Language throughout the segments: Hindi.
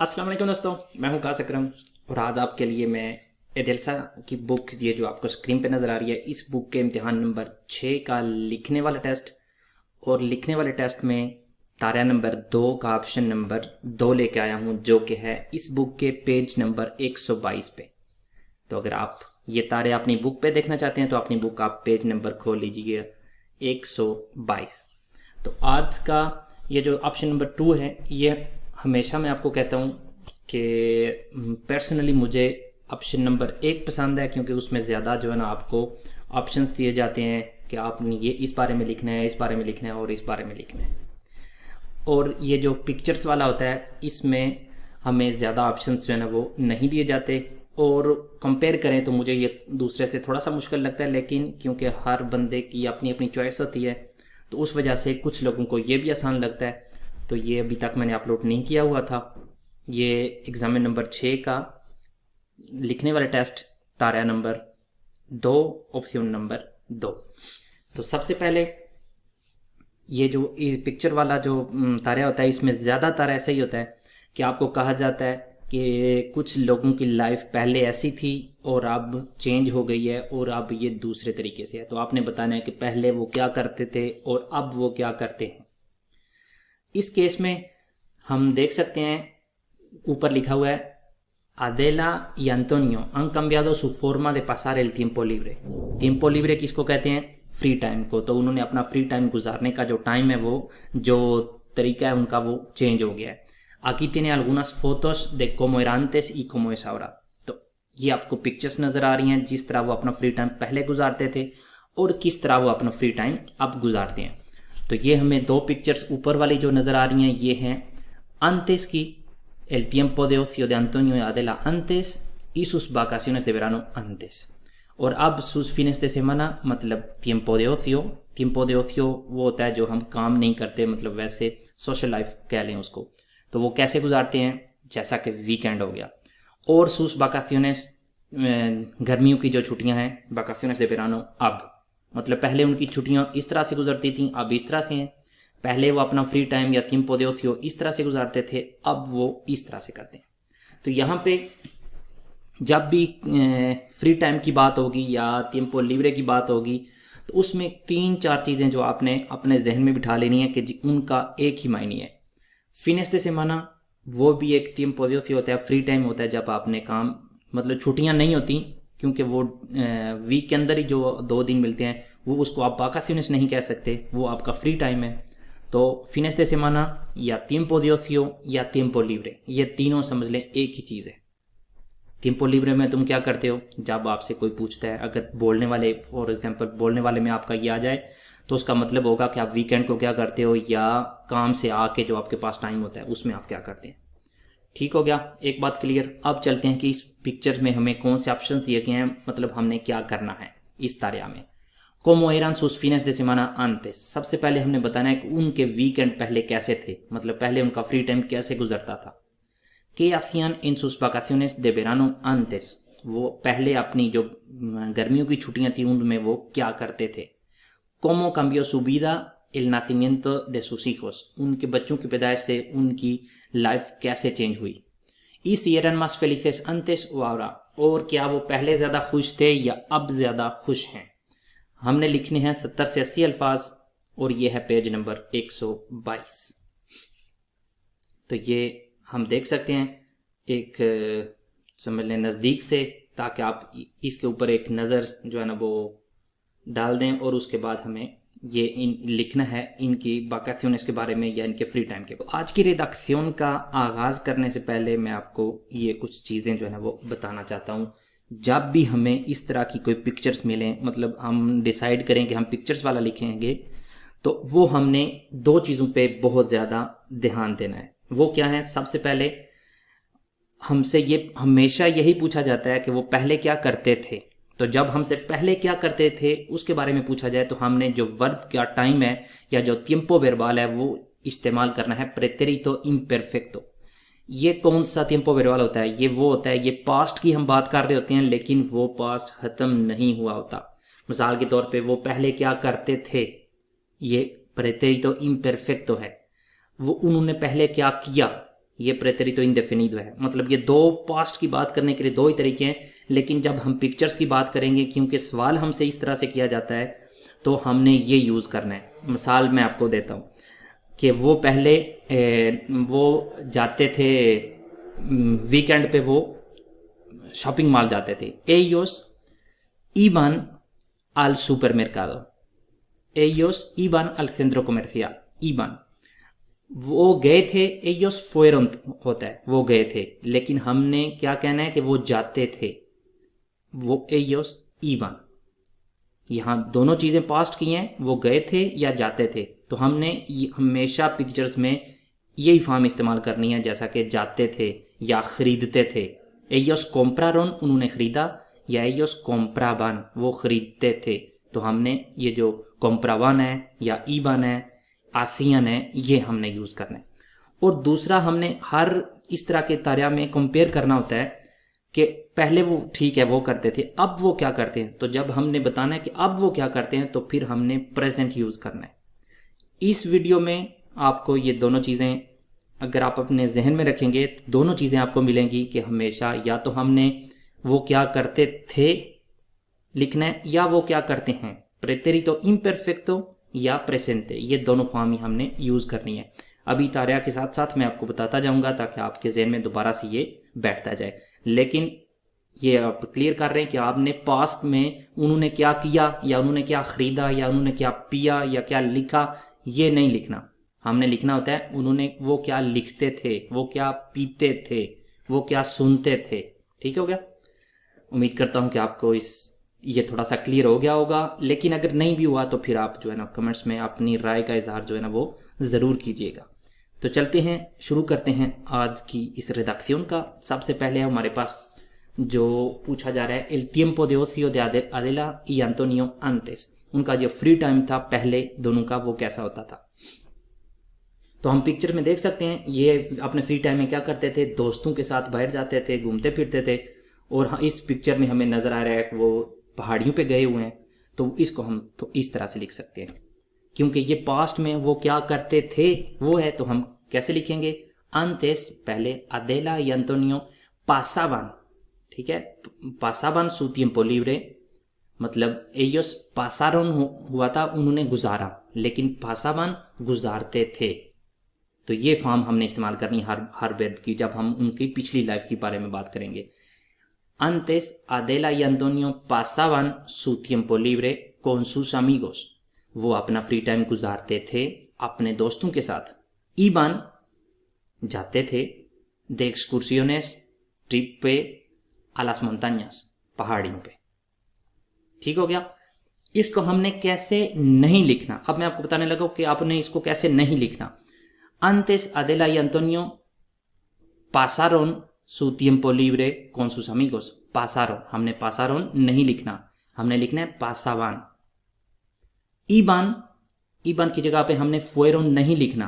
अस्सलाम वालेकुम दोस्तों, मैं हूं कास अकरम और आज आपके लिए मैं एदिलसा की बुक, ये जो आपको स्क्रीन पे नज़र आ रही है, इस बुक के इम्तिहान नंबर 6 का लिखने वाला टेस्ट और लिखने वाले टेस्ट में तारा नंबर 2 का ऑप्शन नंबर 2 लेके आया हूं, जो कि है इस बुक के पेज नंबर 122 पे। तो अगर आप ये तारे अपनी बुक पे देखना चाहते हैं तो अपनी बुक आप पेज नंबर खोल लीजिए 122। तो आज का ये जो ऑप्शन नंबर 2 है, ये हमेशा मैं आपको कहता हूँ कि पर्सनली मुझे ऑप्शन नंबर 1 पसंद है, क्योंकि उसमें ज़्यादा जो है ना आपको ऑप्शंस दिए जाते हैं कि आपने ये इस बारे में लिखना है, इस बारे में लिखना है और इस बारे में लिखना है। और ये जो पिक्चर्स वाला होता है, इसमें हमें ज़्यादा ऑप्शंस जो है ना वो नहीं दिए जाते। और कंपेयर करें तो मुझे ये दूसरे से थोड़ा सा मुश्किल लगता है, लेकिन क्योंकि हर बंदे की अपनी अपनी चॉइस होती है तो उस वजह से कुछ लोगों को ये भी आसान लगता है। तो ये अभी तक मैंने अपलोड नहीं किया हुआ था। ये एग्जाम नंबर 6 का लिखने वाला टेस्ट, तारा नंबर 2, ऑप्शन नंबर 2। तो सबसे पहले ये जो पिक्चर वाला जो तारा होता है, इसमें ज़्यादातर ऐसा ही होता है कि आपको कहा जाता है कि कुछ लोगों की लाइफ पहले ऐसी थी और अब चेंज हो गई है और अब ये दूसरे तरीके से है। तो आपने बताना है कि पहले वो क्या करते थे और अब वो क्या करते हैं। इस केस में हम देख सकते हैं ऊपर लिखा हुआ है, Adela y Antonio han cambiado su forma de pasar el tiempo libre। tiempo libre किसको कहते हैं? फ्री टाइम को। तो उन्होंने अपना फ्री टाइम गुजारने का जो टाइम है, वो जो तरीका है उनका, वो चेंज हो गया है। Aquí tiene algunas fotos de cómo era antes y cómo es ahora। तो ये आपको पिक्चर्स नजर आ रही हैं, जिस तरह वो अपना फ्री टाइम पहले गुजारते थे और किस तरह वो अपना फ्री टाइम अब गुजारते हैं। तो ये हमें दो पिक्चर्स ऊपर वाली जो नजर आ रही हैं, ये हैं antes की, el tiempo de ocio de Antonio y Adela antes y sus vacaciones de verano antes। और अब sus fines de semana मतलब tiempo de ocio। tiempo de ocio वो होता है जो हम काम नहीं करते, मतलब वैसे सोशल लाइफ कह लें उसको। तो वो कैसे गुजारते हैं, जैसा कि वीकेंड हो गया। और sus vacaciones गर्मियों की जो छुट्टियां हैं, vacaciones de verano अब, मतलब पहले उनकी छुट्टियां इस तरह से गुजरती थी, अब इस तरह से हैं। पहले वो अपना फ्री टाइम या tiempo de ocio इस तरह से गुजारते थे, अब वो इस तरह से करते हैं। तो यहाँ पे जब भी फ्री टाइम की बात होगी या tiempo libre की बात होगी, तो उसमें 3-4 चीज़ें जो आपने अपने जहन में बिठा लेनी है कि उनका एक ही मायने है। फिनिश de semana वो भी एक tiempo de ocio होता है, फ्री टाइम होता है जब आपने काम, मतलब छुट्टियां नहीं होती, क्योंकि वो वीक के अंदर ही जो 2 दिन मिलते हैं, वो उसको आप vacaciones नहीं कह सकते, वो आपका फ्री टाइम है। तो फिनिश de semana या tiempo de ocio या tiempo libre, ये तीनों समझ लें एक ही चीज़ है। tiempo libre में तुम क्या करते हो, जब आपसे कोई पूछता है, अगर बोलने वाले, फॉर एग्जांपल बोलने वाले में आपका ये आ जाए, तो उसका मतलब होगा कि आप वीकेंड को क्या करते हो, या काम से आके जो आपके पास टाइम होता है उसमें आप क्या करते हैं। ठीक हो गया, एक बात क्लियर। अब चलते हैं कि इस पिक्चर में हमें कौन से ऑप्शन दिए गए हैं, मतलब हमने क्या करना है इस तारिया में। Cómo eran sus fines de semana antes। सबसे पहले हमने बताना है कि उनके वीकेंड पहले कैसे थे, मतलब पहले उनका फ्री टाइम कैसे गुजरता था। ¿Qué hacían en sus vacaciones de verano antes। वो पहले अपनी जो गर्मियों की छुट्टियां थी उनमें वो क्या करते थे। Cómo cambió su vida el nacimiento de sus hijos। उनके बच्चों की पैदाइश से उनकी लाइफ कैसे चेंज हुई। Y si eran más felices antes o ahora। और क्या वो पहले ज़्यादा खुश थे या अब ज़्यादा खुश हैं। हमने लिखने हैं 70 से 80 अल्फाज और ये है पेज नंबर 122। तो ये हम देख सकते हैं एक, समझ लें नज़दीक से, ताकि आप इसके ऊपर एक नज़र जो है ना वो डाल दें। और उसके बाद हमें ये लिखना है इनकी वाकाफियों के बारे में या इनके फ्री टाइम के। तो आज की रिडक्शन का आगाज़ करने से पहले मैं आपको ये कुछ चीज़ें जो है ना वो बताना चाहता हूँ। जब भी हमें इस तरह की कोई पिक्चर्स मिलें, मतलब हम डिसाइड करें कि हम पिक्चर्स वाला लिखेंगे, तो वो हमने 2 चीज़ों पे बहुत ज़्यादा ध्यान देना है। वो क्या है, सबसे पहले हमसे ये हमेशा यही पूछा जाता है कि वो पहले क्या करते थे। तो जब हमसे पहले क्या करते थे उसके बारे में पूछा जाए, तो हमने जो वर्ब का टाइम है या जो tiempo verbal है वो इस्तेमाल करना है प्रेटेरितो इम्परफेक्टो। ये कौन सा tiempo verbal होता है, ये वो होता है, ये पास्ट की हम बात कर रहे होते हैं, लेकिन वो पास्ट खत्म नहीं हुआ होता। मिसाल के तौर पे वो पहले क्या करते थे, ये प्रेटेरितो इम्परफेक्टो है। वो उन्होंने पहले क्या किया, ये प्रेटेरितो इंडेफिनिdo है। मतलब ये दो पास्ट की बात करने के लिए दो ही तरीके हैं, लेकिन जब हम पिक्चर्स की बात करेंगे, क्योंकि सवाल हमसे इस तरह से किया जाता है, तो हमने ये यूज़ करना है। मिसाल मैं आपको देता हूँ कि वो पहले वो जाते थे वीकेंड पे, वो शॉपिंग मॉल जाते थे। ellos iban al supermercado, ellos iban al centro comercial, iban, वो गए थे। ellos fueron होता है वो गए थे, लेकिन हमने क्या कहना है कि वो जाते थे, वो ellos iban। यहाँ दोनों चीजें पास्ट की हैं, वो गए थे या जाते थे, तो हमने हमेशा पिक्चर्स में यही फॉर्म इस्तेमाल करनी है, जैसा कि जाते थे या खरीदते थे। ellos compraron, उन्होंने खरीदा, या ellos compraban, वो खरीदते थे। तो हमने ये जो compraban है या iban है, hacían है, ये हमने यूज करना है। और दूसरा, हमने हर इस तरह के तारिया में कंपेयर करना होता है कि पहले वो ठीक है वो करते थे, अब वो क्या करते हैं। तो जब हमने बताना है कि अब वो क्या करते हैं, तो फिर हमने प्रेजेंट यूज करना है। इस वीडियो में आपको ये दोनों चीजें अगर आप अपने जहन में रखेंगे, तो दोनों चीजें आपको मिलेंगी कि हमेशा या तो हमने वो क्या करते थे लिखना है, या वो क्या करते हैं, प्रेटेरितो इम्परफेक्टो या प्रेजेंटे, ये दोनों फॉर्म ही हमने यूज करनी है। अभी तारिया के साथ साथ मैं आपको बताता जाऊंगा ताकि आपके जहन में दोबारा से ये बैठता जाए। लेकिन ये आप क्लियर कर रहे हैं कि आपने पास्ट में उन्होंने क्या किया या उन्होंने क्या खरीदा या उन्होंने क्या पिया या क्या लिखा, ये नहीं लिखना। हमने लिखना होता है उन्होंने वो क्या लिखते थे, वो क्या पीते थे, वो क्या सुनते थे। ठीक हो गया? उम्मीद करता हूं कि आपको ये थोड़ा सा क्लियर हो गया होगा। लेकिन अगर नहीं भी हुआ तो फिर आप जो है ना कमेंट्स में अपनी राय का इजहार जो है ना वो ज़रूर कीजिएगा। तो चलते हैं, शुरू करते हैं आज की इस रिडक्शन का। सबसे पहले हमारे पास जो पूछा जा रहा है, el tiempo de ocio de Adela y Antonio antes, उनका जो फ्री टाइम था पहले दोनों का, वो कैसा होता था। तो हम पिक्चर में देख सकते हैं ये अपने फ्री टाइम में क्या करते थे, दोस्तों के साथ बाहर जाते थे, घूमते फिरते थे। और इस पिक्चर में हमें नजर आ रहा है कि वो पहाड़ियों पे गए हुए हैं, तो इसको हम तो इस तरह से लिख सकते हैं, क्योंकि ये पास्ट में वो क्या करते थे वो है। तो हम कैसे लिखेंगे, antes पहले, Adela y Antonio pasaban, ठीक है, pasaban su tiempo libre, मतलब ellos pasaron हुआ था उन्होंने गुजारा, लेकिन pasaban गुजारते थे। तो ये फॉर्म हमने इस्तेमाल करनी हर वर्ब की जब हम उनकी पिछली लाइफ के बारे में बात करेंगे। Antes Adela y Antonio pasaban su tiempo libre con sus amigos, वो अपना फ्री टाइम गुजारते थे अपने दोस्तों के साथ। Iban जाते थे, de excursiones ट्रिप पे, a las montañas पहाड़ियों पे। ठीक हो गया? इसको हमने कैसे नहीं लिखना, अब मैं आपको बताने लगा कि आपने इसको कैसे नहीं लिखना। Antes Adela y Antonio pasaron su tiempo libre con sus amigos, pasaron, हमने pasaron नहीं लिखना, हमने लिखना है pasaban। Iban की जगह पे हमने fueron नहीं लिखना,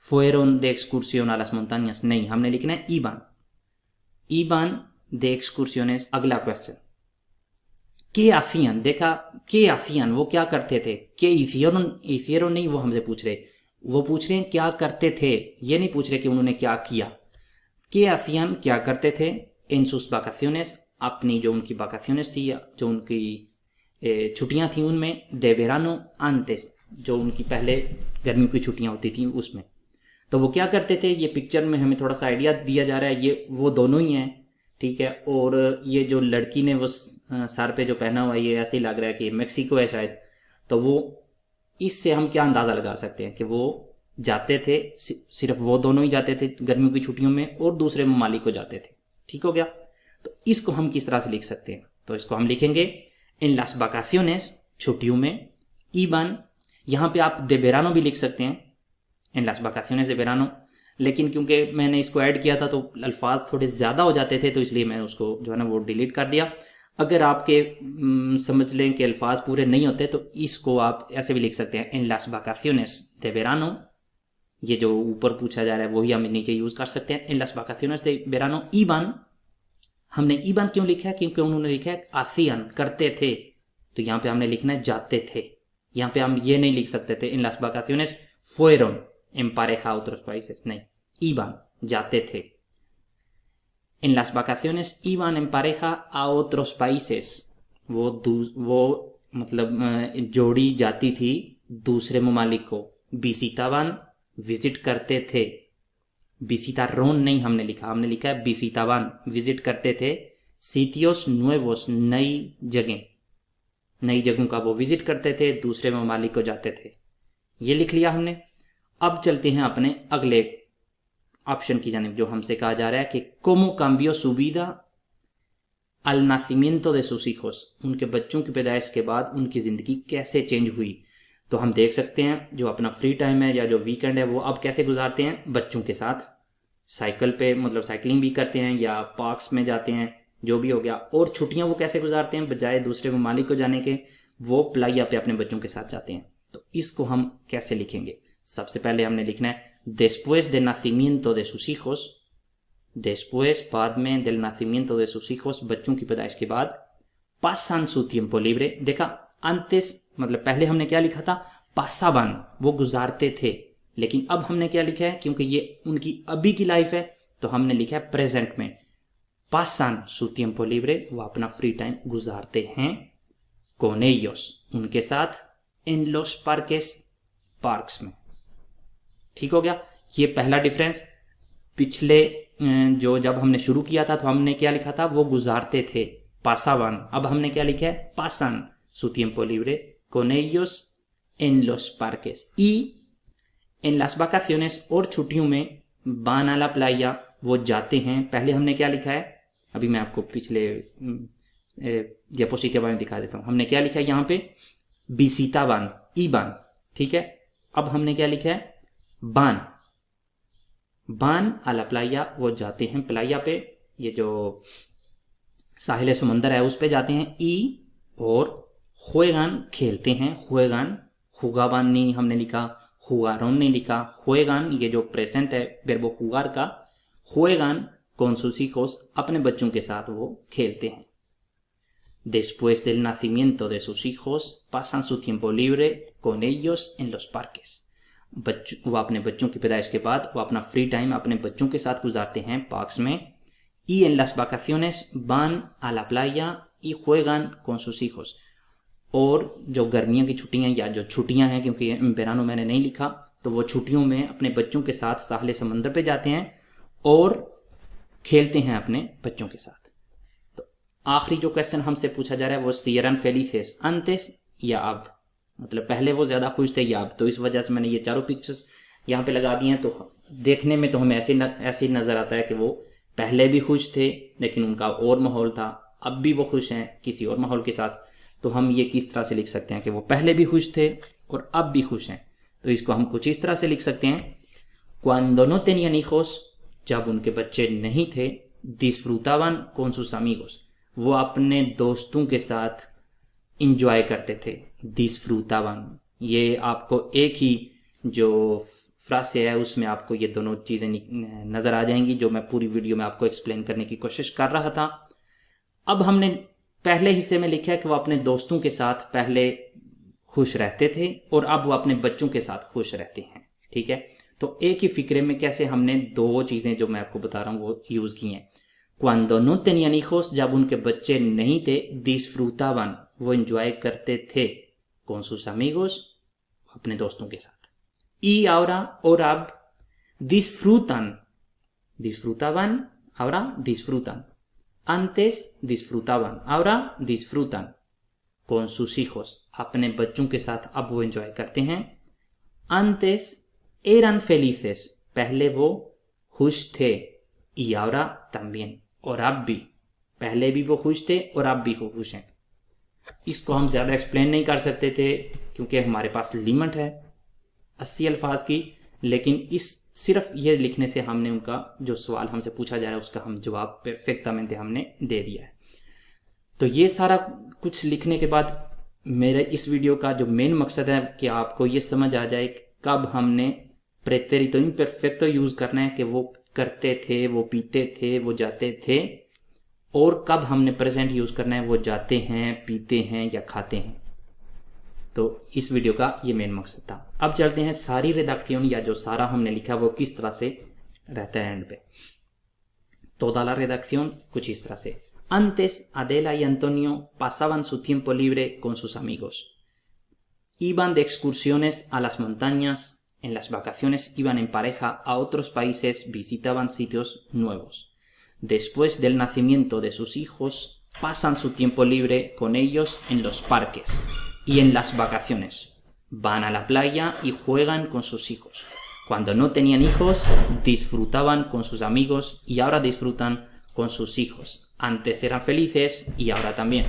fueron de excursión a las montañas नहीं, हमने लिखना है iban de excursiones। अगला क्वेश्चन, ¿qué hacían? देखा, ¿qué hacían? वो क्या करते थे। ¿qué hicieron नहीं, वो हमसे पूछ रहे, वो पूछ रहे हैं क्या करते थे, ये नहीं पूछ रहे कि उन्होंने क्या किया। ¿qué hacían? क्या करते थे, en sus vacaciones, अपनी जो उनकी vacaciones थी या जो उनकी छुट्टियां थी उनमें, de verano antes, जो उनकी पहले गर्मियों की छुट्टियां होती थी उसमें। तो वो क्या करते थे, ये पिक्चर में हमें थोड़ा सा आइडिया दिया जा रहा है, ये वो दोनों ही हैं, ठीक है। और ये जो लड़की ने वो सर पे जो पहना हुआ है, ये ऐसे ही लग रहा है कि मेक्सिको है शायद। तो वो इससे हम क्या अंदाजा लगा सकते हैं कि वो जाते थे, सिर्फ वो दोनों ही जाते थे गर्मियों की छुट्टियों में, और दूसरे ममालिक को जाते थे। ठीक हो गया? तो इसको हम किस तरह से लिख सकते हैं, तो इसको हम लिखेंगे इन लास वाकाciones, छुट्टियों में, iban, यहाँ पे आप de verano भी लिख सकते हैं, इन लास वाकाciones de verano, लेकिन क्योंकि मैंने इसको ऐड किया था तो अल्फाज थोड़े ज़्यादा हो जाते थे, तो इसलिए मैंने उसको जो है ना वो डिलीट कर दिया। अगर आपके समझ लें कि अल्फाज पूरे नहीं होते तो इसको आप ऐसे भी लिख सकते हैं, इन लास वाकाciones de verano, ये जो ऊपर पूछा जा रहा है वही हम नीचे यूज कर सकते हैं, इन लास वाकाciones de verano iban। हमने iban क्यों लिखा है, क्योंकि उन्होंने लिखा है hacían, करते थे, तो यहाँ पे हमने लिखना है जाते थे। यहाँ पे हम ये नहीं लिख सकते थे इन लास वाकाciones fueron en pareja a otros países, नहीं, iban, जाते थे। En las vacaciones iban en pareja a otros países, वो मतलब जोड़ी जाती थी दूसरे ममालिक को। visitaban, विजिट करते थे। visitaron नहीं हमने लिखा, हमने लिखा है visitaban, विजिट करते थे। sitios nuevos, नई जगहों का वो विजिट करते थे, दूसरे ममालिक को जाते थे। ये लिख लिया हमने। अब चलते हैं अपने अगले ऑप्शन की जानिब, जो हमसे कहा जा रहा है कि cómo cambió su vida al nacimiento de sus hijos, उनके बच्चों की पैदाइश के बाद उनकी जिंदगी कैसे चेंज हुई। तो हम देख सकते हैं जो अपना फ्री टाइम है या जो वीकेंड है वो अब कैसे गुजारते हैं, बच्चों के साथ साइकिल पे, मतलब साइकिलिंग भी करते हैं या पार्क्स में जाते हैं, जो भी हो गया। और छुट्टियां वो कैसे गुजारते हैं, बजाय दूसरे ममालिक को जाने के वो प्लाया पे अपने बच्चों के साथ जाते हैं। तो इसको हम कैसे लिखेंगे, सबसे पहले हमने लिखना है después del nacimiento de sus hijos, después बाद में del nacimiento de sus hijos, बच्चों की पैदाइश के बाद, pasan su tiempo libre, देखा antes मतलब पहले हमने क्या लिखा था, pasaban, वो गुजारते थे, लेकिन अब हमने क्या लिखा है, क्योंकि ये उनकी अभी की लाइफ है तो हमने लिखा है प्रेजेंट में, pasan su tiempo libre, वो अपना फ्री टाइम गुजारते हैं, con ellos, उनके साथ, en los parques, पार्क्स में। ठीक हो गया, ये पहला डिफरेंस। पिछले जो जब हमने शुरू किया था तो हमने क्या लिखा था, वो गुजारते थे, पासावान। अब हमने क्या लिखा है, pasan su tiempo libre con ellos en los parques y en las vacaciones, और छुट्टियों में van a la playa, वो जाते हैं। पहले हमने क्या लिखा है, अभी मैं आपको पिछले डियापोजिटिव में दिखा देता हूं। हमने क्या लिखा है यहाँ पे, visitaban, iban, ठीक है। अब हमने क्या लिखा है, बान आ ला प्लाया, वो जाते हैं प्लाया पे, ये जो साहिल समंदर है उस पे जाते हैं। ई और हुएगान, खेलते हैं, हुएगान, हुगाबान नहीं हमने लिखा, हुगारोन नहीं लिखा, हुएगान ये जो प्रेजेंट है वर्बो हुगार का, हुएगान con sus hijos, अपने बच्चों के साथ वो खेलते हैं। Después del nacimiento de sus hijos pasan su tiempo libre con ellos en los parques, वो अपने बच्चों की पैदाइश के बाद वो अपना फ्री टाइम अपने बच्चों के साथ गुजारते हैं पार्क्स में। y en las vacaciones van a la playa y juegan con sus hijos, और जो गर्मियों की छुट्टियां या जो छुट्टियां हैं, क्योंकि वेरानो मैंने नहीं लिखा, तो वो छुट्टियों में अपने बच्चों के साथ साहिल समंदर पे जाते हैं और खेलते हैं अपने बच्चों के साथ। तो आखिरी जो क्वेश्चन हमसे पूछा जा रहा है वो सीरन फेलिसेस अंतेस या अब, मतलब पहले वो ज्यादा खुश थे या अब। तो इस वजह से मैंने ये चारों पिक्चर्स यहाँ पे लगा दिए हैं। तो देखने में तो हमें ऐसे नजर आता है कि वो पहले भी खुश थे लेकिन उनका और माहौल था, अब भी वो खुश हैं किसी और माहौल के साथ। तो हम ये किस तरह से लिख सकते हैं कि वो पहले भी खुश थे और अब भी खुश हैं। तो इसको हम कुछ इस तरह से लिख सकते हैं, cuando no tenían hijos, जब उनके बच्चे नहीं थे, disfrutaban con sus amigos, वो अपने दोस्तों के साथ इंजॉय करते थे, disfrutaban। ये आपको एक ही जो फ्रास है उसमें आपको ये दोनों चीजें नजर आ जाएंगी जो मैं पूरी वीडियो में आपको एक्सप्लेन करने की कोशिश कर रहा था। अब हमने पहले हिस्से में लिखा है कि वो अपने दोस्तों के साथ पहले खुश रहते थे और अब वो अपने बच्चों के साथ खुश रहते हैं। ठीक है, तो एक ही फिक्रे में कैसे हमने दो चीजें जो मैं आपको बता रहा हूं वो यूज की हैं। cuando no tenían hijos, जब उनके बच्चे नहीं थे, disfrutaban, वो एंजॉय करते थे, con sus amigos, अपने दोस्तों के साथ। y ahora, और अब, disfrutan, disfrutaban, ahora disfrutan, antes disfrutaban, ahora disfrutan, con sus hijos, अपने बच्चों के साथ अब वो एंजॉय करते हैं। antes eran felices, पहले वो खुश थे, y ahora también, और अब भी, पहले भी वो खुश थे और अब भी वो खुश हैं। इसको हम ज्यादा एक्सप्लेन नहीं कर सकते थे क्योंकि हमारे पास लिमिट है 80 अल्फाज की, लेकिन इस सिर्फ ये लिखने से हमने उनका जो सवाल हमसे पूछा जा रहा है उसका हम जवाब परफेक्टamente हमने दे दिया है। तो ये सारा कुछ लिखने के बाद मेरे इस वीडियो का जो मेन मकसद है कि आपको ये समझ आ जाए कब हमने प्रेटेरितो इम्परफेक्टो यूज करना है कि वो करते थे, वो पीते थे, वो जाते थे, और कब हमने प्रेजेंट यूज करना है वो जाते हैं, पीते हैं या खाते हैं। तो इस वीडियो का ये मेन मकसद था। अब चलते हैं सारी रेदाक्शन या जो सारा हमने लिखा वो किस तरह से रहता है एंड पे। Toda la redacción कुछ इस तरह से। Antes Adela y Antonio pasaban su tiempo libre con sus amigos. Iban de excursiones a las montañas, en las vacaciones iban en pareja a otros países, visitaban sitios nuevos. Después del nacimiento de sus hijos, pasan su tiempo libre con ellos en los parques y en las vacaciones. Van a la playa y juegan con sus hijos. Cuando no tenían hijos, disfrutaban con sus amigos y ahora disfrutan con sus hijos. Antes eran felices y ahora también.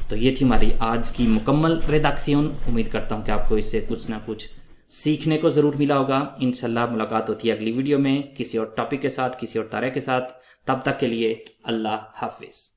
तो ये थी हमारी आज की मुकम्मल रेदाक्शन। उम्मीद करता हूँ कि आपको इससे कुछ ना कुछ सीखने को ज़रूर मिला होगा। इंशाल्लाह मुलाकात होती है अगली वीडियो में किसी और टॉपिक के साथ, किसी और तरह के साथ। तब तक के लिए अल्लाह हाफिज़।